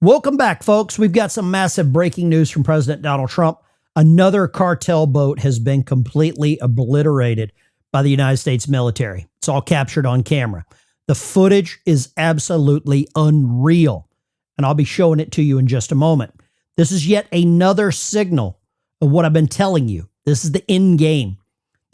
Welcome back, folks. We've got some massive breaking news from President Donald Trump. Another cartel boat has been completely obliterated by the United States military. It's all captured on camera. The footage is absolutely unreal, and I'll be showing it to you in just a moment. This is yet another signal of what I've been telling you. This is the end game.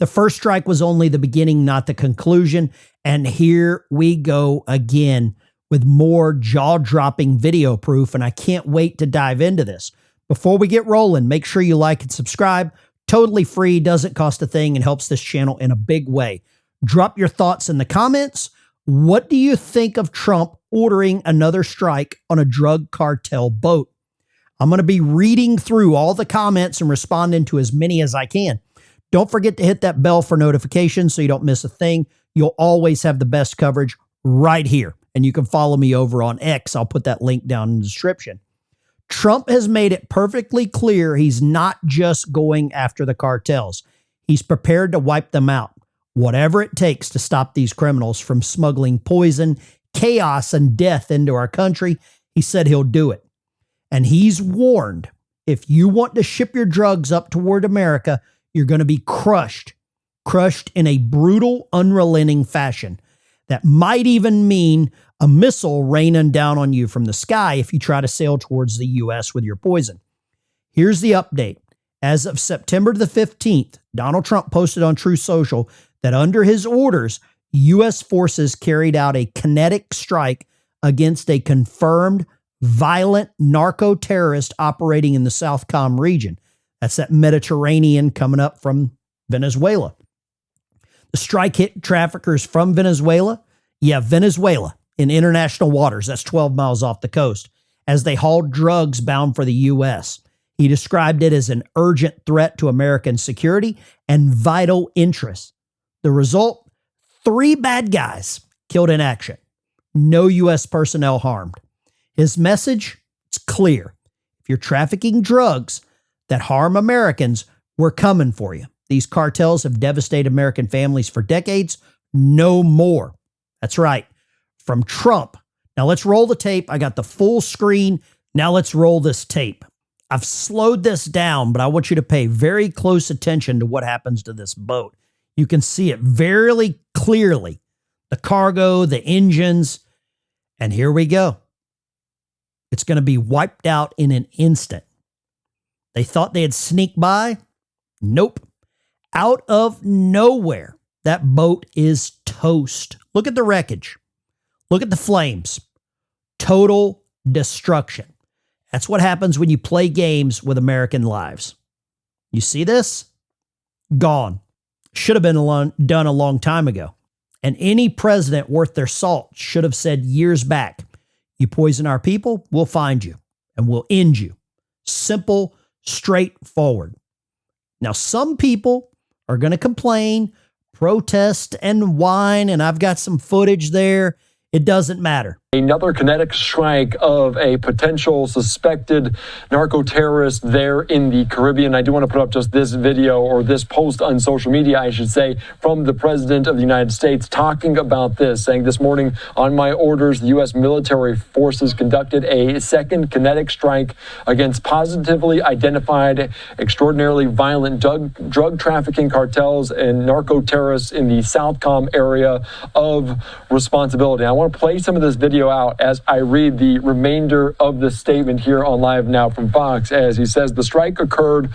The first strike was only the beginning, not the conclusion, and here we go again with more jaw-dropping video proof, and I can't wait to dive into this. Before we get rolling, make sure you like and subscribe. Totally free, doesn't cost a thing, and helps this channel in a big way. Drop your thoughts in the comments. What do you think of Trump ordering another strike on a drug cartel boat? I'm going to be reading through all the comments and responding to as many as I can. Don't forget to hit that bell for notifications so you don't miss a thing. You'll always have the best coverage right here. And you can follow me over on X. I'll put that link down in the description. Trump has made it perfectly clear he's not just going after the cartels. He's prepared to wipe them out, whatever it takes to stop these criminals from smuggling poison, chaos, and death into our country. He said he'll do it. And he's warned, if you want to ship your drugs up toward America, you're going to be crushed in a brutal, unrelenting fashion. That might even mean a missile raining down on you from the sky if you try to sail towards the U.S. with your poison. Here's the update. As of September the 15th, Donald Trump posted on Truth Social that under his orders, U.S. forces carried out a kinetic strike against a confirmed violent narco-terrorist operating in the Southcom region. That's that Mediterranean coming up from Venezuela. The strike hit traffickers from Venezuela. Yeah, Venezuela in international waters. That's 12 miles off the coast as they hauled drugs bound for the U.S. He described it as an urgent threat to American security and vital interests. The result, 3 bad guys killed in action. No U.S. personnel harmed. His message, it's clear. If you're trafficking drugs that harm Americans, we're coming for you. These cartels have devastated American families for decades. No more. That's right. From Trump. Now let's roll the tape. I got the full screen. Now let's roll this tape. I've slowed this down, but I want you to pay very close attention to what happens to this boat. You can see it very clearly. The cargo, the engines, and here we go. It's going to be wiped out in an instant. They thought they'd sneak by. Nope. Out of nowhere, that boat is toast. Look at the wreckage. Look at the flames. Total destruction. That's what happens when you play games with American lives. You see this? Gone. Should have been done a long time ago. And any president worth their salt should have said years back, you poison our people, we'll find you and we'll end you. Simple, straightforward. Now, some people are going to complain, protest, and whine, and I've got some footage there. It doesn't matter. Another kinetic strike of a potential suspected narco-terrorist there in the Caribbean. I do want to put up just this video, or this post on social media, I should say, from the President of the United States talking about this, saying this morning, on my orders, the U.S. military forces conducted a second kinetic strike against positively identified, extraordinarily violent drug trafficking cartels and narco-terrorists in the Southcom area of responsibility. I want to play some of this video out as I read the remainder of the statement here on Live Now from Fox, as he says the strike occurred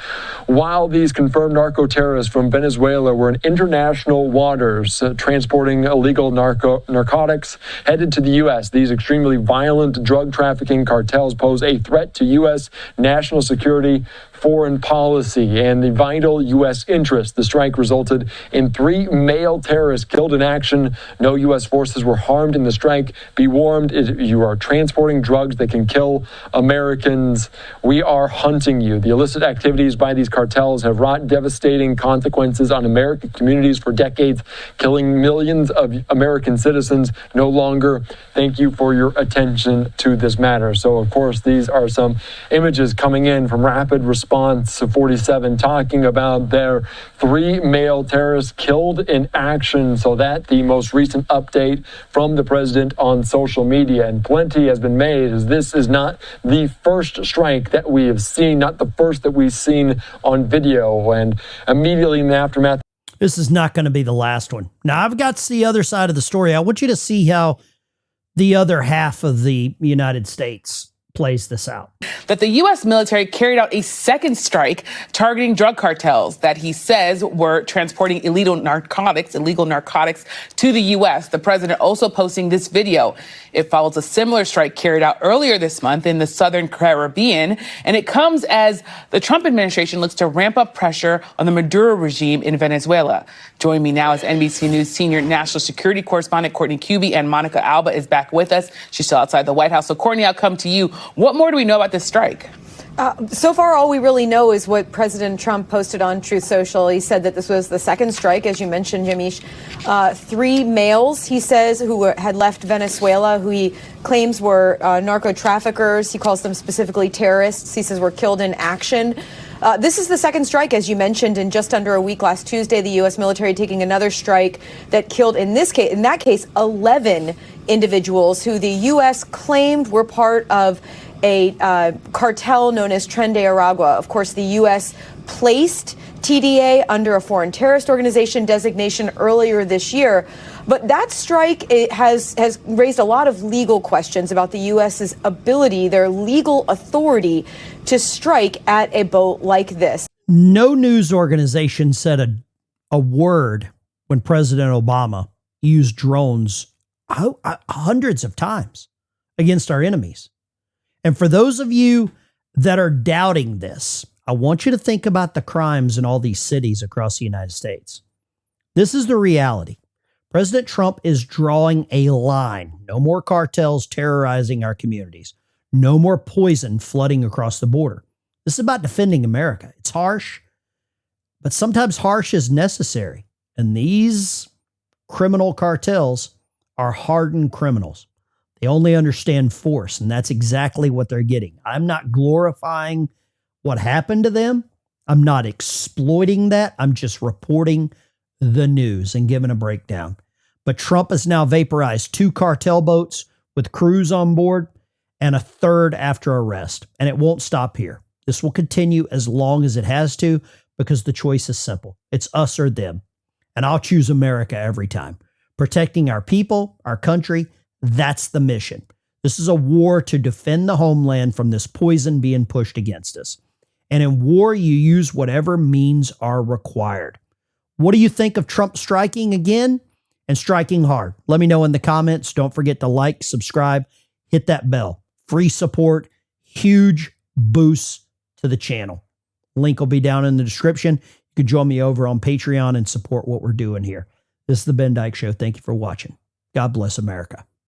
while these confirmed narco-terrorists from Venezuela were in international waters transporting illegal narcotics headed to the U.S. These extremely violent drug trafficking cartels pose a threat to U.S. national security, foreign policy, and the vital U.S. interest. The strike resulted in 3 male terrorists killed in action. No U.S. forces were harmed in the strike. Be warned, you are transporting drugs that can kill Americans. We are hunting you. The illicit activities by these cartels have wrought devastating consequences on American communities for decades, killing millions of American citizens. No longer. Thank you for your attention to this matter. So, of course, these are some images coming in from rapid response Response 47 talking about their 3 male terrorists killed in action. So that the most recent update from the president on social media, and plenty has been made, as this is not the first strike that we have seen, not the first that we've seen on video. And immediately in the aftermath, this is not going to be the last one. Now, I've got to the other side of the story. I want you to see how the other half of the United States plays this out. That the U.S. military carried out a second strike targeting drug cartels that he says were transporting illegal narcotics to the U.S. The president also posting this video. It follows a similar strike carried out earlier this month in the Southern Caribbean, and it comes as the Trump administration looks to ramp up pressure on the Maduro regime in Venezuela. Joining me now is NBC News senior national security correspondent Courtney Cubie, and Monica Alba is back with us. She's still outside the White House. So, Courtney, I'll come to you. What more do we know about this strike? So far, all we really know is what President Trump posted on Truth Social. He said that this was the second strike, as you mentioned, Jamish. 3 males, he says, who had left Venezuela, who he claims were narco traffickers. He calls them specifically terrorists. He says were killed in action. This is the second strike, as you mentioned, in just under a week. Last Tuesday, the U.S. military taking another strike that killed, in that case, 11 individuals who the U.S. claimed were part of a cartel known as Tren de Aragua. Of course, the U.S. placed TDA under a foreign terrorist organization designation earlier this year. But that strike has raised a lot of legal questions about the U.S.'s ability, their legal authority to strike at a boat like this. No news organization said a word when President Obama used drones hundreds of times against our enemies. And for those of you that are doubting this, I want you to think about the crimes in all these cities across the United States. This is the reality. President Trump is drawing a line. No more cartels terrorizing our communities. No more poison flooding across the border. This is about defending America. It's harsh, but sometimes harsh is necessary. And these criminal cartels are hardened criminals. They only understand force, and that's exactly what they're getting. I'm not glorifying what happened to them. I'm not exploiting that. I'm just reporting the news and giving a breakdown. But Trump has now vaporized 2 cartel boats with crews on board and a third after arrest. And it won't stop here. This will continue as long as it has to, because the choice is simple. It's us or them. And I'll choose America every time. Protecting our people, our country, that's the mission. This is a war to defend the homeland from this poison being pushed against us. And in war, you use whatever means are required. What do you think of Trump striking again and striking hard? Let me know in the comments. Don't forget to like, subscribe, hit that bell. Free support, huge boost to the channel. Link will be down in the description. You can join me over on Patreon and support what we're doing here. This is the Ben Dykes Show. Thank you for watching. God bless America.